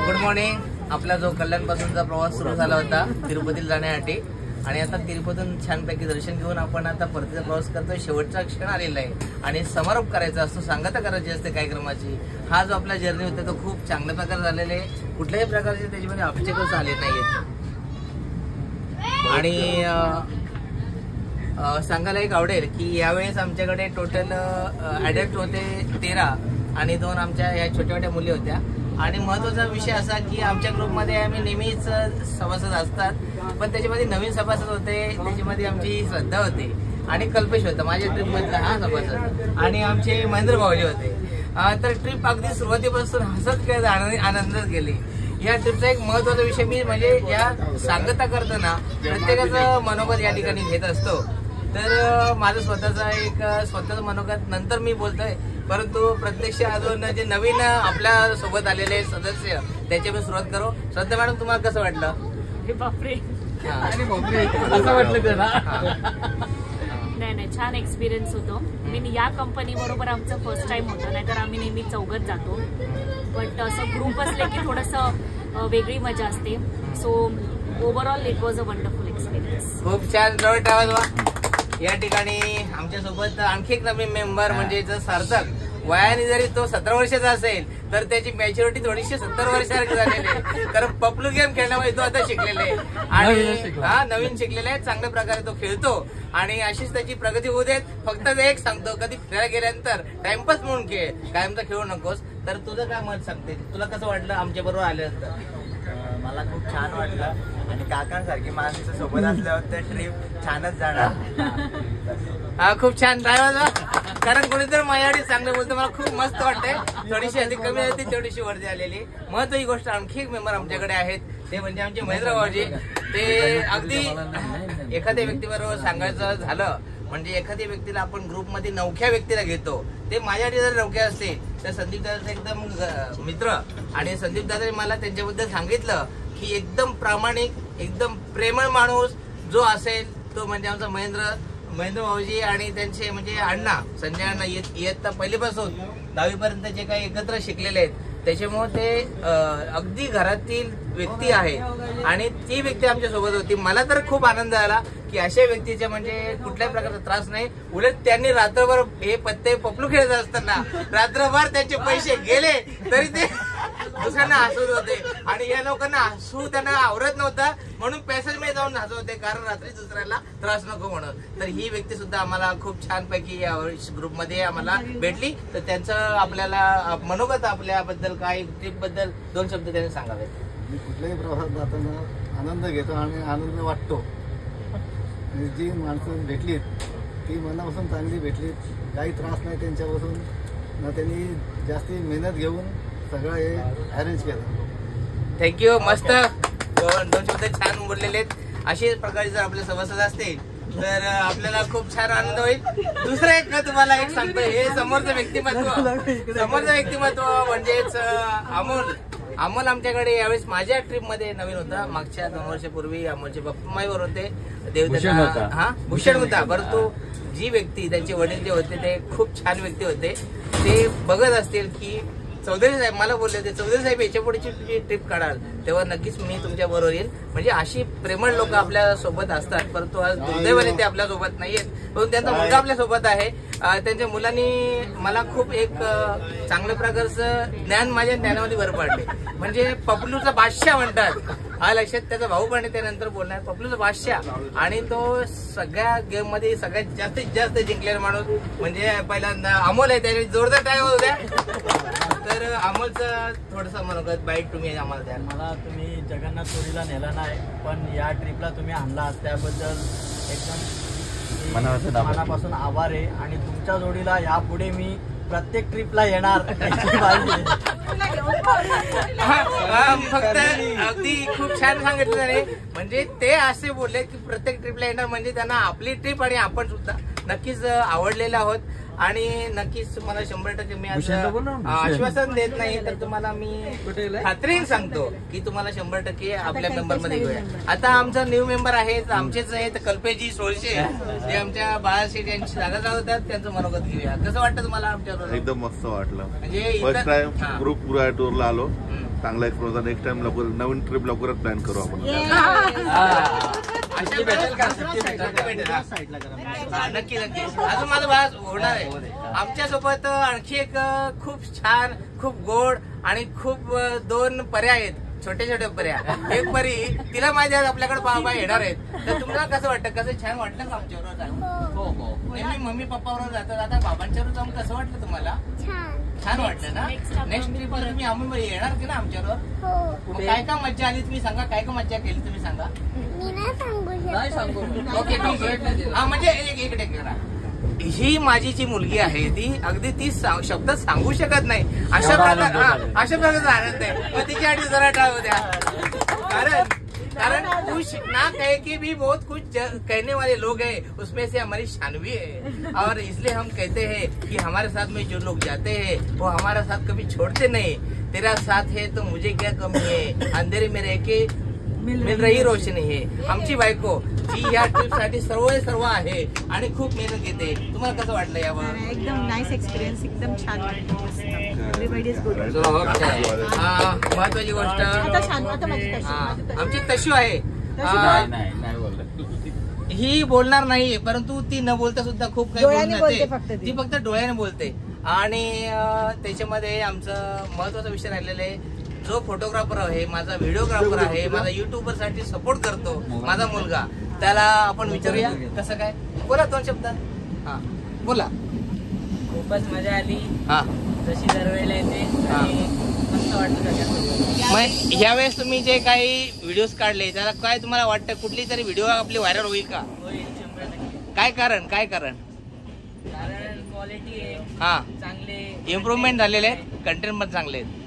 Good morning. आपला जो कल्याणपासूनचा प्रवास सुरू झाला होता तिरुपतीला जाण्यासाठी आणि आता तिरुपतीतून छानपैकी दर्शन घेऊन आपण आता परतीचा प्रवास करतोय. शेवटचा क्षण आलेला आहे आणि समारोप करायचा असतो, सांगता करायची असते कार्यक्रमाची. हा जो आपला जर्नी होता तो खूप चांगल्या प्रकारे झालेला आहे. कुठल्याही प्रकारचे त्याच्यामध्ये ऑब्स्टेकल्स आले नाहीत. आणि सांगायला एक आवडेल की यावेळेस आमच्याकडे टोटल ॲडल्ट होते 13 आणि 2 आमच्या या छोट्या छोट्या मुली होत्या. आणि महत्वाचा विषय असा की आमच्या ग्रुपमध्ये आम्ही नेहमीच सभासद असतात, पण त्याच्यामध्ये नवीन सभासद होते. त्याच्यामध्ये आमची श्रद्धा होती आणि कल्पेश होता माझ्या ट्रिप मधला हा सभासद, आणि आमचे महेंद्र भाऊजी होते. तर ट्रिप अगदी सुरुवातीपासून हसत खेळत आनंदात गेली. या ट्रिपचा एक महत्वाचा विषय मी म्हणजे या सांगता करताना प्रत्येकाचं मनोगत या ठिकाणी घेत असतो. तर माझं स्वतःचं मनोगत नंतर मी बोलतोय, परंतु प्रत्यक्ष अजून जे नवीन आपल्या सोबत आलेले सदस्य त्याची मी सुरुवात करू. श्रद्धा मॅडम, तुम्हाला कसं वाटलं? बापरे, असं वाटलं का ना? नाही, छान एक्सपिरियन्स होतो. या कंपनी बरोबर आमचं फर्स्ट टाइम होतं, नाहीतर आम्ही नेहमी चौघत जातो. बट असं ग्रुप असले की थोडंसं वेगळी मजा असते. So overall it was a wonderful experience. खूप छान. या ठिकाणी आमच्या सोबत आणखी एक नवीन मेंबर म्हणजे सार्थक. वयाने जरी तो 17 वर्षाचा असेल तर त्याची मॅच्युरिटी थोडीशी 70 वर्षासारखी झालेली आहे. कारण पपलू गेम खेळण्यामध्ये तो आता शिकलेला आहे आणि नवीन शिकलेला आहे. चांगल्या प्रकारे तो खेळतो आणि अशीच त्याची प्रगती होऊ देत. फक्त एक सांगतो, कधी फिरायला गेल्यानंतर टाइमपास म्हणून खेळ, कायमचा खेळू नकोस. तर तुझं काय मत सांगते? तुला कसं वाटलं आमच्या बरोबर आल्यानंतर? मला खूप छान वाटलं आणि काकांसारखी माणसं सोबत असल्यावर त्या ट्रिप छानच जाणार. खूप छान ड्रायव्हर. कारण कोणीतरी माझ्यासाठी चांगलं बोलतं, मला खूप मस्त वाटतंय. थोडीशी अधिक कमी होती, तेवढीशी वरती आलेली. महत्वाची गोष्ट आणखी एक मेंबर आमच्याकडे आहेत, ते म्हणजे आमचे महेंद्र भाऊजी. ते अगदी एखाद्या व्यक्तीबरोबर सांगायचं झालं म्हणजे एखाद्या व्यक्तीला आपण ग्रुपमध्ये नवख्या व्यक्तीला घेतो. ते माझ्यासाठी जर नवखे असते तर संदीप दादाचा एकदम मित्र, आणि संदीप दादाने मला त्यांच्याबद्दल सांगितलं की एकदम प्रामाणिक, एकदम प्रेमळ माणूस जो असेल तो म्हणजे आमचा महेंद्र भाऊजी. आणि त्यांचे म्हणजे अण्णा संजय अण्णा इयत्ता पहिलीपासून 10वी पर्यंत जे काही एकत्र शिकलेले आहेत, त्याच्यामुळे ते अगदी घरातील व्यक्ती आहे आणि ती व्यक्ती आमच्या सोबत होती. मला तर खूप आनंद झाला की अशा व्यक्तीचे म्हणजे कुठल्याही प्रकारचा त्रास नाही. उलट त्यांनी रात्रभर हे पत्ते पपलू खेळत असताना रात्रभर त्यांचे पैसे गेले तरी ते दुसऱ्यांना हसवत होते आणि या लोकांना हसू त्यांना आवडत नव्हतं, म्हणून पॅसेज मध्ये जाऊन हसवत होते, कारण रात्री दुसऱ्याला त्रास नको म्हणून. तर ही व्यक्ती सुद्धा आम्हाला खूप छानपैकी ग्रुपमध्ये आम्हाला भेटली. तर त्यांचं आपल्याला मनोगत आपल्याबद्दल काय ट्रिप बद्दल 2 शब्द त्यांनी सांगावेत. मी कुठल्याही प्रवासात जाताना आनंद घेतो आणि आनंद वाटतो. आणि जी माणसं भेटलीत ती मनापासून चांगली भेटलीत, काही त्रास नाही त्यांच्यापासून ना. त्यांनी जास्ती मेहनत घेऊन सगळं हे अरेंज केलं. थँक्यू. मस्त 2 शब्द छान बोललेले आहेत. अशाच प्रकारे जर आपले सभासद असतील तर आपल्याला खूप छान आनंद होईल. दुसरं एक तुम्हाला एक सांगतो, हे समोरचं व्यक्तिमत्व म्हणजेच अमोल आमच्याकडे यावेळेस माझ्या ट्रिप मध्ये नवीन होता. मागच्या 2 वर्षापूर्वी अमोलचे बाप्पामाईवर होते, देवदत्ता भूषण होता. परंतु जी व्यक्ती त्यांचे वडील जे होते ते खूप छान व्यक्ती होते. ते बघत असतील की चौधरी साहेब मला बोलले होते, चौधरी साहेब याच्या पुढची तुझी ट्रिप काढाल तेव्हा नक्कीच मी तुमच्या बरोबर येईल. म्हणजे अशी प्रेमळ लोक आपल्या सोबत असतात, परंतु आज दुर्दैवाने ते आपल्या सोबत नाहीयेत. पण त्यांचा मुलगा आपल्या सोबत आहे. त्यांच्या मुलांनी मला खूप एक चांगल्या प्रकारचं ज्ञान माझ्या ज्ञानामध्ये भर पाडले. म्हणजे पपलूचा बादशाह म्हणतात, हा लक्षात. त्याचा भाऊ पण त्यानंतर बोलणार पपलूचा बादशाह, आणि तो सगळ्या गेम मध्ये सगळ्यात जास्तीत जास्त जिंकलेला माणूस म्हणजे पहिल्यांदा अमोल आहे. त्याने जोरदार टाळ्या होऊ द्या. तर अमोलचं थोडंसं मनोगत बाईट तुम्ही आम्हाला द्या. मला तुम्ही जगन्नाथपुरीला नेला नाही, पण या ट्रिपला तुम्ही आणला, त्याबद्दल एकदम मनापासून आभार आहे. आणि तुमच्या जोडीला यापुढे मी प्रत्येक ट्रिपला येणार. फक्त अगदी खूप छान सांगितलं त्याने. म्हणजे ते असे बोलले की प्रत्येक ट्रिपला येणार, म्हणजे त्यांना आपली ट्रिप आणि आपण सुद्धा नक्कीच आवडलेलं आहोत. आणि नक्कीच तुम्हाला 100% मी आश्वासन देत नाही, तर तुम्हाला मी खात्रीने सांगतो की तुम्हाला 100% आपल्या मेंबर मध्ये घेऊया. आता आमचा न्यू मेंबर आहे, आमचेच आहेत कल्पेशजी सोळशे, जे आमच्या बाळाशेठ यांची जागा चालवतात. त्यांचं मनोगत घेऊया. कसं वाटतं तुम्हाला आमच्या? एकदम मस्त वाटलं. म्हणजे फर्स्ट टाइम ग्रुप टूरला आलो, चांगला एक्सपिरियन्स. नेक्स्ट टाइम लवकर नवीन ट्रिप लवकरच प्लॅन करू आपण. नक्की नक्की अजून माझं बाळ होणार आहे. आमच्यासोबत आणखी एक खूप छान, खूप गोड आणि खूप 2 पर्याय आहेत, छोटे छोटे पर्याय. एक परी तिला माहिती आहे आपल्याकडे बाबा येणार आहेत, तर तुम्हाला कसं वाटतं, कसं छान वाटतं का आमच्याबरोबर जाऊन? हो हो. नेहमी मम्मी पप्पाबरोबर जातात, आता बाबांच्यावर जाऊन कसं वाटलं तुम्हाला? छान वाटलं ना? नेक्स्ट ट्रिप तुम्ही आम्ही येणार की ना आमच्याबरोबर? काय का मज्जा आली तुम्ही सांगा, काय का मज्जा केली तुम्ही सांगा. नाही सांगू. ओके ठीक आहे. हा म्हणजे इकडे करा. ही माझी जी मुलगी आहे ती अगदी ती शब्द सांगू शकत नाही, अशा प्रकारचा आनंद आहे. मग तिची आधी जरा टाळू द्या. कारण कुछ ना कहे कि भी बहुत कुछ कहने वाले लोग हैं, उसमें से हमारी शानवी है. और इसलिए हम कहते हैं कि हमारे साथ में जो लोग जाते हैं वो हमारा साथ कभी छोड़ते नहीं. तेरा साथ है तो मुझे क्या कमी है, अंधेरे में रह के मिल रही रोशनी आहे. आमची बायको जी या ट्रिप साठी सर्व आहे आणि खूप मेहनत घेते. तुम्हाला कसं वाटलं यावर? एकदम नाईस एक्सपिरियन्स, एकदम छान वाटलं. Everybody is good. महत्वाची गोष्ट आमची तशू आहे. ही बोलणार नाही, परंतु ती न बोलता सुद्धा खूप काही बोलते. ती फक्त डोळ्याने बोलते. आणि त्याच्यामध्ये आमचं महत्वाचा विषय राहिलेला आहे, जो फोटोग्राफर आहे, माझा व्हिडिओग्राफर आहे, माझा युट्यूबर साठी सपोर्ट करतो माझा मुलगा, त्याला आपण विचारूया कसं काय. बोला 2 शब्द. हा बोला. खूपच मजा आली. हा जशी दरवेळेला येते मस्त वाटतं. मग यावेळेस तुम्ही जे काही व्हिडिओज काढले त्याला काय तुम्हाला वाटतं, कुठली तरी व्हिडिओ आपली व्हायरल होईल का? काय कारण क्वालिटी आहे, हा चांगले इम्प्रुव्हमेंट झालेले आहेत, कंटेंट पण चांगले आहेत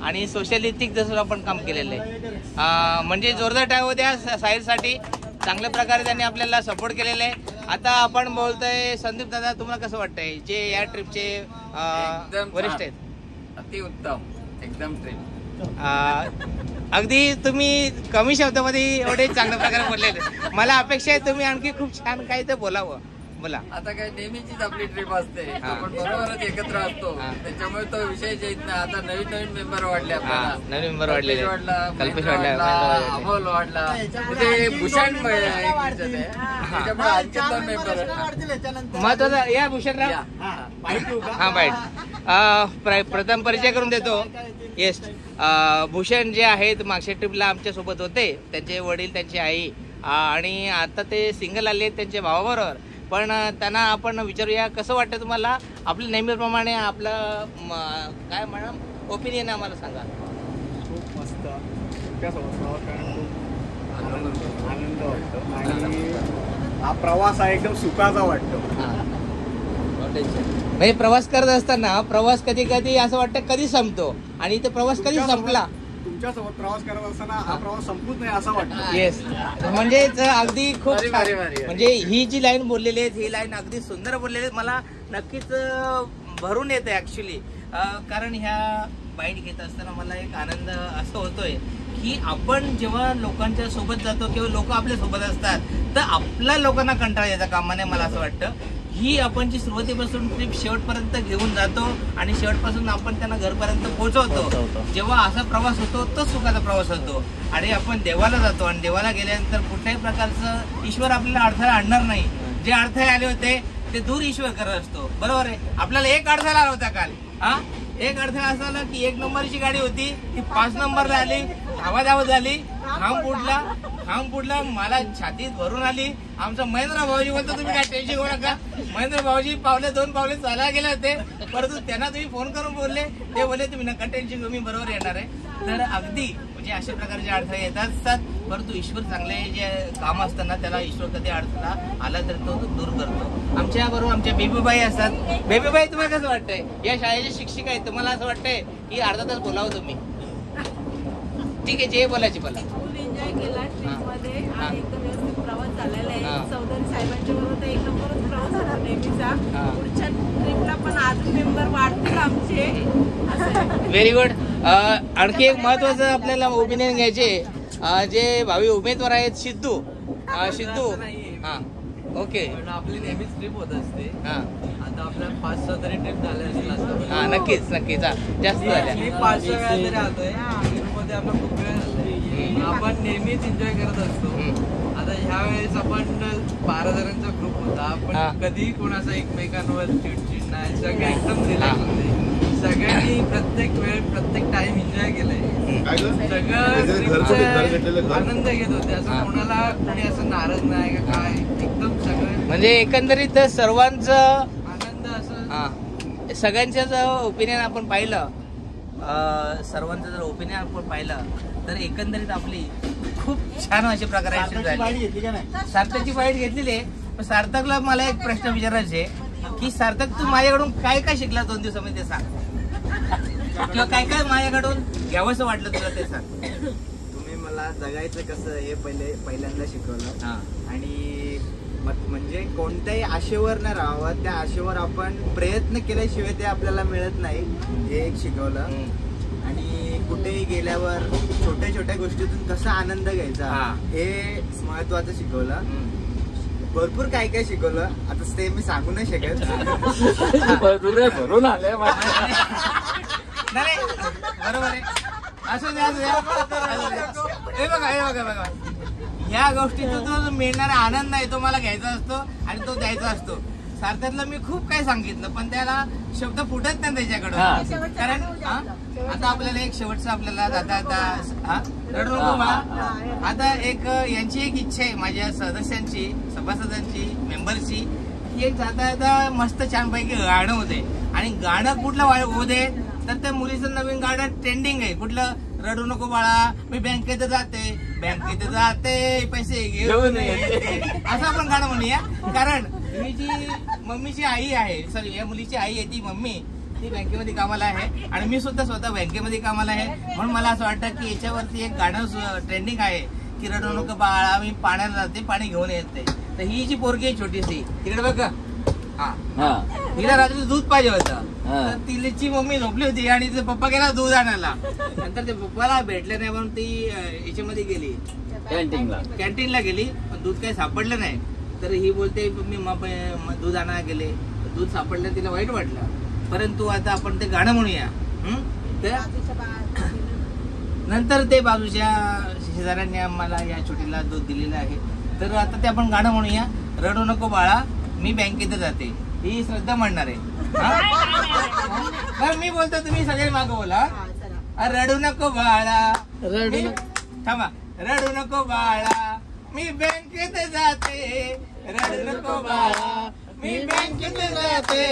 आणि सोशल इथिक जसं आपण काम केलेलं आहे. म्हणजे जोरदार टाळ्या होत्या साहिलसाठी. चांगल्या प्रकारे त्यांनी आपल्याला सपोर्ट केलेला आहे. आता आपण बोलतोय संदीप दादा, तुम्हाला कसं वाटतंय जे या ट्रिपचे वरिष्ठ आहेत? अतिउत्तम, एकदम ट्रिप. अगदी तुम्ही कमी शब्दामध्ये एवढे चांगल्या प्रकारे बोललेले. मला अपेक्षा आहे तुम्ही आणखी खूप छान काही तर बोलावं. बोला. आता काय नेहमीचीच आपली ट्रिप असते, आपण बरोबरच एकत्र असतो, त्याच्यामुळे तो विषय येत नाही. आता नवीन मेंबर वाढले आपल्याला. नवीन मेंबर वाढले, कल्पेश वाढला, अमोल वाढला, म्हणजे भूषण महत्वाचा या भूषणला. हा बाईट प्रथम परिचय करून देतो. येस, भूषण जे आहेत मागच्या ट्रिपला आमच्या सोबत होते, त्यांचे वडील, त्यांची आई, आणि आता ते सिंगल आले आहेत त्यांच्या भावाबरोबर. पण त्यांना आपण विचारूया कसं वाटतं तुम्हाला. आपल्या नेहमीप्रमाणे आपलं काय मॅडम ओपिनियन आम्हाला सांगा. खूप मस्त, आनंद वाटतो आणि हा प्रवास हा एकदम सुखाचा वाटतो. म्हणजे प्रवास करत असताना प्रवास कधी कधी असं वाटतं कधी संपतो, आणि तो प्रवास कधी संपला. तुमच्यासोबत प्रवास करत असताना हा प्रवास संपूच नाही असं वाटतं. येस, म्हणजेच अगदी खूप म्हणजे ही जी लाईन बोललेली आहे ही लाईन अगदी सुंदर बोललेली आहे. मला नक्कीच भरून येते ऍक्च्युली. कारण ह्या बाईट घेत असताना मला एक आनंद असं होतोय की आपण जेव्हा लोकांच्या सोबत जातो किंवा लोक आपल्या सोबत असतात तर आपल्या लोकांना कंटाळा यायचा कामा नये. मला असं वाटतं ही आपण जी सुरुवातीपासून ट्रिप शेवटपर्यंत घेऊन जातो आणि शेवटपासून आपण त्यांना घरपर्यंत पोहोचवतो. जेव्हा असा प्रवास होतो तो सुखाचा प्रवास होतो. आणि आपण देवाला जातो आणि देवाला गेल्यानंतर कुठल्याही प्रकारचं ईश्वर आपल्याला अडथळा आणणार नाही. जे अडथळे आले होते ते दूर ईश्वर करत असतो. बरोबर आहे. आपल्याला एक अडथळा आला होता काल. एक अडथळा असा आला की 1 नंबरची गाडी होती ती 5 नंबरला आली, धावा झाली, खांब फुटला, मला छातीत भरून आली. आमचा महेंद्र भाऊजी बोलतो तुम्ही काय टेन्शन घेऊ नका. महेंद्र भाऊजी 2 पावले चालायला गेले होते, परंतु त्यांना तुम्ही फोन करून बोलले, ते बोलले तुम्ही नका टेन्शन घेऊ, मी बरोबर येणार आहे. तर अगदी म्हणजे अशा प्रकारचे अडथळे येतात असतात, परंतु ईश्वर चांगले जे काम असताना त्याला ईश्वर कधी अडथळा आला तर तो दूर करतो. आमच्या बरोबर आमच्या बेबीबाई असतात. बेबीबाई, तुम्हाला कसं वाटतंय या शाळेचे शिक्षिका आहेत, तुम्हाला असं वाटतंय की अर्धा तास बोलावं तुम्ही? ठीक आहे, जे बोलायची बोला. एन्जॉय केला ट्रिप मध्ये आणि एकदम व्यवस्थित प्रवास झालेला आहे. चौधरी साहेबांच्या बरोबर एक नंबरच प्रवास झाला नेहमीचा. पुढच्या ट्रिपला पण अजून मेंबर वाढतील आमचे. Very good. आणखी एक महत्वाचं आपल्याला ओपिनियन घ्यायचे, जे भावी उमेदवार आहेत सिद्धू. हा ओके. आपली नेहमीच ट्रिप होत असते. आता आपल्या 5-6 तरी ट्रिप झाल्या असतील. नक्कीच जास्त झाल्या. 5-6 वेळा तरी आलोय. मध्ये आपला खूप वेळ झालाय. आपण नेहमीच एन्जॉय करत असतो. आता ह्या वेळेस आपण 12 जणांचा ग्रुप होता. आपण कधी कोणाचा एकमेकांवर चिडचिड नाही, सगळे एकदम रिलॅक्स होते. सगळ्यांनी प्रत्येक वेळ प्रत्येक टाइम एन्जॉय केलाय. सगळं आनंद घेत होते. असं कोणाला कोणी असं नाराज नाही का काय, एकदम सगळं म्हणजे एकंदरीत सर्वांचं आनंद असं. सगळ्यांचं जर ओपिनियन आपण पाहिलं, सर्वांचं जर ओपिनियन आपण पाहिलं तर एकंदरीत आपली खूप छान अशा प्रकारे सार्थकची बाईट घेतलेली आहे. सार्थकला मला एक प्रश्न विचारायचे की सार्थक तू माझ्याकडून काय काय शिकला 2 दिवसामध्ये ते सांग, किंवा काय काय माझ्याकडून घ्यावंसं वाटलं तुला ते सांग. तुम्ही मला जगायचं कसं हे पहिल्यांदा शिकवलं. आणि म्हणजे कोणत्याही आशेवर न राहावं, त्या आशेवर आपण प्रयत्न केल्याशिवाय ते आपल्याला मिळत नाही हे एक शिकवलं. आणि कुठेही गेल्यावर छोट्या छोट्या गोष्टीतून कसा आनंद घ्यायचा हे महत्वाचं शिकवलं. भरपूर काय काय शिकवलं, आता ते मी सांगू नाही शकत. भरून आले नाही बरोबर आहे. असं द्या हे बघा ह्या गोष्टीचा जो मिळणारा आनंद आहे तो मला घ्यायचा असतो आणि तो द्यायचा असतो. सार्थकला मी खूप काही सांगितलं पण त्याला शब्द फुटत नाही त्याच्याकडून. कारण आता आपल्याला एक शेवटचं आपल्याला आता रडू नको मला. आता एक यांची एक इच्छा आहे माझ्या सदस्यांची, सभासदांची, मेंबरची की एक जाता मस्त छानपैकी गाणं होते. आणि गाणं कुठलं होऊ दे तर त्या मुलीचं नवीन गाणं ट्रेंडिंग आहे. कुठलं, रडू नको बाळा मी बँकेत जाते पैसे घेऊन येते, असं आपण गाणं म्हणूया. कारण मी जी मम्मीची आई आहे, सॉरी या मुलीची आई आहे ती मम्मी, ती बँकेमध्ये कामाला आहे आणि मी सुद्धा स्वतः बँकेमध्ये कामाला आहे. म्हणून मला असं वाटतं की याच्यावरती एक गाणं ट्रेंडिंग आहे की रडू नको बाळा मी पाण्यात जाते पाणी घेऊन येते. तर ही जी पोरगी आहे छोटीशी तिकडे बघ, तिला रात्री दूध पाहिजे होतं. तर तिची मम्मी झोपली होती आणि तिचा पप्पा गेला दूध आणायला. नंतर ते पप्पाला भेटले नाही म्हणून ती याच्यामध्ये गेली, कॅन्टीनला गेली, पण दूध काही सापडलं नाही. तर ही बोलते मी दूध आणायला गेले, दूध सापडलं, तिला वाईट वाटलं. परंतु आता आपण ते गाणं म्हणूया. नंतर ते बाजूच्या शेजाऱ्यांनी आम्हाला या छोटीला दूध दिलेलं आहे. तर आता ते आपण गाणं म्हणूया, रडू नको बाळा मी बँकेत जाते. ही श्रद्धा म्हणणार आहे. मी बोलतो तुम्ही सगळे मागं बोला. रडू नको बाळा थांबा, रडू नको बाळा मी बँकेत जाते, रडू नको बाळा मी बँकेत जाते,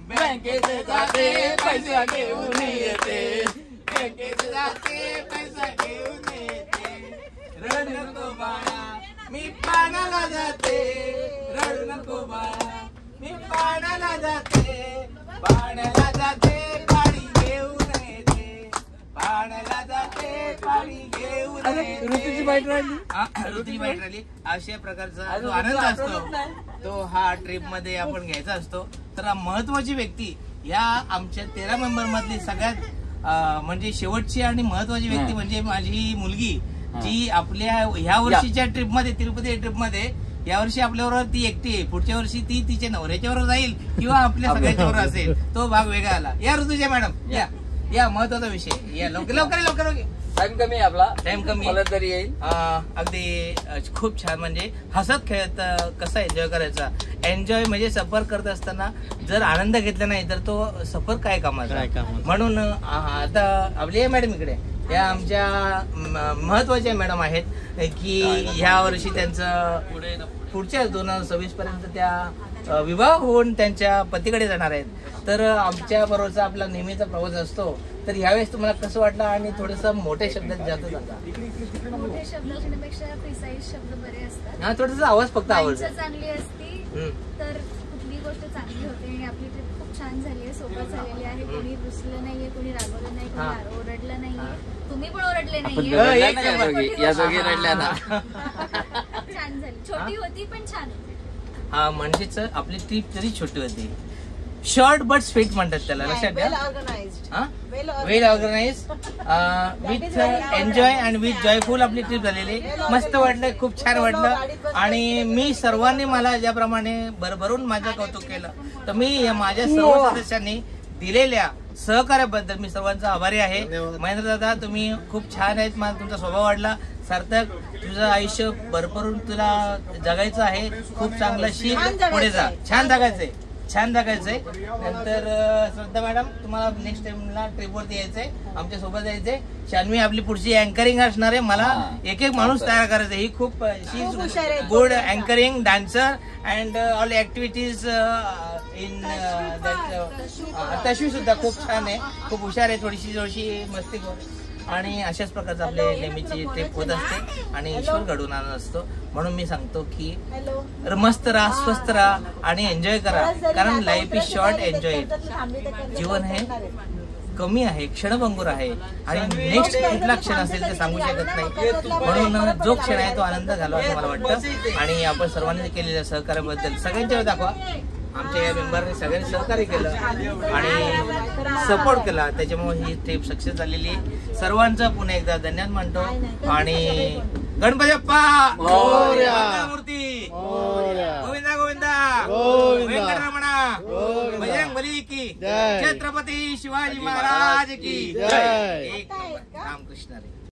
बँकेत जाते पैसा घेऊन येते, बँकेत जाते पैसा घेऊन येते, रडू नको बाळा मी पाण्याला जाते, रडू नको बाळा मी पाण्याला जाते, पाण्याला जाते पाणी घेऊन येते, पाण्याला जाते पाणी घेऊन येते. ऋतूची बाईट राहिली. अशा प्रकारचा जो आनंद असतो तो हा ट्रिप मध्ये आपण घ्यायचा असतो. तर महत्वाची व्यक्ती या आमच्या 13 मेंबर मधली सगळ्यात म्हणजे शेवटची आणि महत्वाची व्यक्ती म्हणजे माझी मुलगी, जी आपल्या ह्या वर्षीच्या ट्रिप मध्ये, तिरुपती ट्रिप मध्ये यावर्षी आपल्याबरोबर ती एकटी आहे. पुढच्या वर्षी ती तिच्या नवऱ्याच्या बरोबर जाईल किंवा आपल्या सगळ्याच्या बरोबर असेल. तो भाग वेगळा आला. या ऋतुजा मॅडम या महत्वाचा विषय या लवकर टाइम कमी आहे आपला, टाइम कमी तरी येईल. अगदी खूप छान. म्हणजे हसत खेळत कसा एन्जॉय करायचा. एन्जॉय म्हणजे सफर करत असताना जर आनंद घेतला नाही तर तो सफर काय कामाचा. म्हणून आता आपली मॅडम इकडे या आमच्या महत्वाच्या मॅडम आहेत की ह्या वर्षी त्यांचं पुढच्या 2026 पर्यंत त्या विवाह होऊन त्यांच्या पतीकडे जाणार आहेत. तर आमच्या बरोबरचा आपला नेहमीचा प्रवास असतो. तर ह्यावेळेस तुम्हाला कसं वाटलं आणि थोडस मोठ्या शब्दात जास्त जाता? मोठे शब्द घेण्यापेक्षा प्रिसाईज शब्द बरे असतात. हा थोडस आवाज फक्त आवडतो. चांगली असती तर कुठली गोष्ट चांगली होते. आणि आपली ट्रिप खूप छान झाली आहे, सोबत झालेली आहे. कोणी रुसलं नाहीये, कोणी रागवलं नाही, कोणी ओरडलं नाहीये. तुम्ही पण ओरडले नाहीये. या दोघी रडल्या ना. छान झाली, छोटी होती पण छान होती. हा म्हणजेच आपली ट्रिप जरी छोटी होती, शॉर्ट बट स्वीट म्हणतात त्याला, लक्षात घ्या. Well organise with enjoy and with joyful आपली ट्रिप झालेली. मस्त वाटलं, खूप छान वाटलं. आणि मी सर्वांनी मला ज्याप्रमाणे भरभरून माझं कौतुक केलं, तर मी माझ्या सर्व सदस्यांनी दिलेल्या सहकार्याबद्दल मी सर्वांचा आभारी आहे. महेंद्र दादा तुम्ही खूप छान आहेत. मला तुमचा स्वभाव वाढला. सार्थक तुझं आयुष्य भरभरून तुला जगायचं आहे. खूप चांगलं शिक, पुढे जा. छान जगायचंय, छान जगायचंय. नंतर श्रद्धा मॅडम तुम्हाला नेक्स्ट टाइमला ट्रिपवरती यायचंय, आमच्या सोबत यायचंय. शान्वी आपली पुढची अँकरिंग असणार आहे. मला एक एक माणूस तयार करायचा. ही खूप good anchoring, dancer and all activities in तशवी सुद्धा खूप छान आहे, खूप हुशार आहे. थोडीशी मस्तीखोर आणि अशाच प्रकारचं आपले नेहमीची ट्रिप होत असते आणि ईश्वर घडून आणत असतो. म्हणून मी सांगतो की मस्त राहा, स्वस्थ राहा आणि एन्जॉय करा. कारण लाईफ इज शॉर्ट, एन्जॉय. जीवन हे कमी आहे, क्षणभंगूर आहे आणि नेक्स्ट कुठला क्षण असेल ते सांगू शकत नाही. म्हणून जो क्षण आहे तो आनंद घालवा असं मला वाटतं. आणि आपण सर्वांनी केलेल्या सहकार्याबद्दल सगळ्यांच्या दाखवा. आमच्या या मेंबरने सगळ्यांनी सहकार्य केलं आणि सपोर्ट केला, त्याच्यामुळे ही ट्रिप सक्सेस झालेली आहे. सर्वांचा पुन्हा एकदा धन्यवाद मानतो. आणि गणपती बाप्पा मूर्ती गोविंदा गोविंदा व्यंकटरमणा बजरंग बली की छत्रपती शिवाजी महाराज की जय. रामकृष्ण रे.